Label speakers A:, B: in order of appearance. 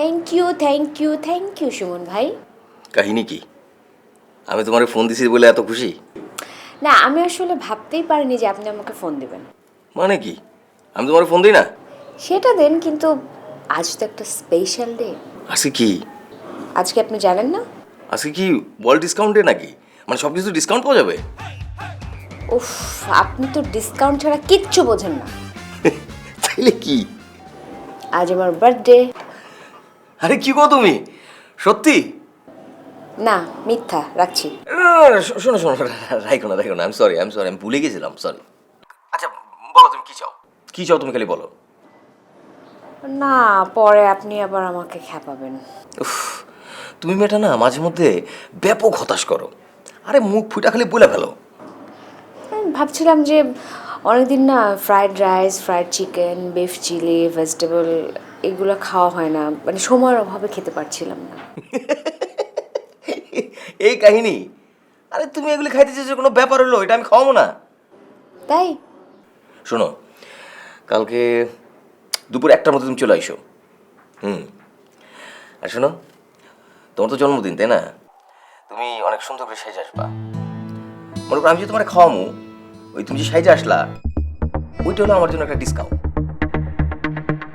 A: Thank you Suman ভাই।
B: কাহিনী কি? আমি তোমার ফোন দিছি বলে এত খুশি?
A: না, আমি আসলে ভাবতেই পারিনি যে আপনি আমাকে ফোন দিবেন।
B: মানে কি? আমি তোমার ফোন দিই না?
A: সেটা দেন, কিন্তু আজ তো একটা স্পেশাল ডে।
B: আজকে কি?
A: আজকে আপনি জানেন না?
B: আজকে কি ওয়ার্ল্ড ডিসকাউন্ট ডে নাকি? মানে সব কিছু ডিসকাউন্ট পাওয়া যাবে?
A: উফ, আপনি তো ডিসকাউন্ট ছাড়া কিচ্ছু বোঝেন না।
B: তাইলে কি?
A: আজ আমার বার্থডে।
B: আরে কি গো তুমি? সত্যি?
A: না, মিথ্যা, রাখছি।
B: শোনো শোনো, রাখো না রাখো না, আমি সরি আমি ভুলে গেছিলাম, সরি। আচ্ছা বলো তুমি কি চাও? কি চাও তুমি খালি বলো।
A: না, পরে আপনি আবার আমাকে খেপাবেন।
B: উফ, তুমি মেয়েটা না মাঝে মধ্যে ব্যাপক হতাশ করো। আরে মুখ ফুটা খালি বলে ফেলো।
A: আমি ভাবছিলাম যে অনেকদিন না fried rice, fried chicken, beef chilli, vegetable এগুলো খাওয়া হয় না, মানে সময়ের অভাবে খেতে পারছিলাম না।
B: এই কাহিনী? আরে তুমি এগুলি খাইতে চেয়েছো, কোনো ব্যাপার হলো? এটা আমি খাওয়াবো না।
A: তাই?
B: শোনো, কালকে দুপুর 1টার মধ্যে তুমি চলে আইসো। আর শোনো, তোমার তো জন্মদিন তাই না? তুমি অনেক সুন্দর করে সাইজে আসবা। মনে করো আমি যে তোমার খাওয়ামু, ওই তুমি যে সাইজে আসলা, ওইটা হলো আমার জন্য একটা ডিসকাউন্ট।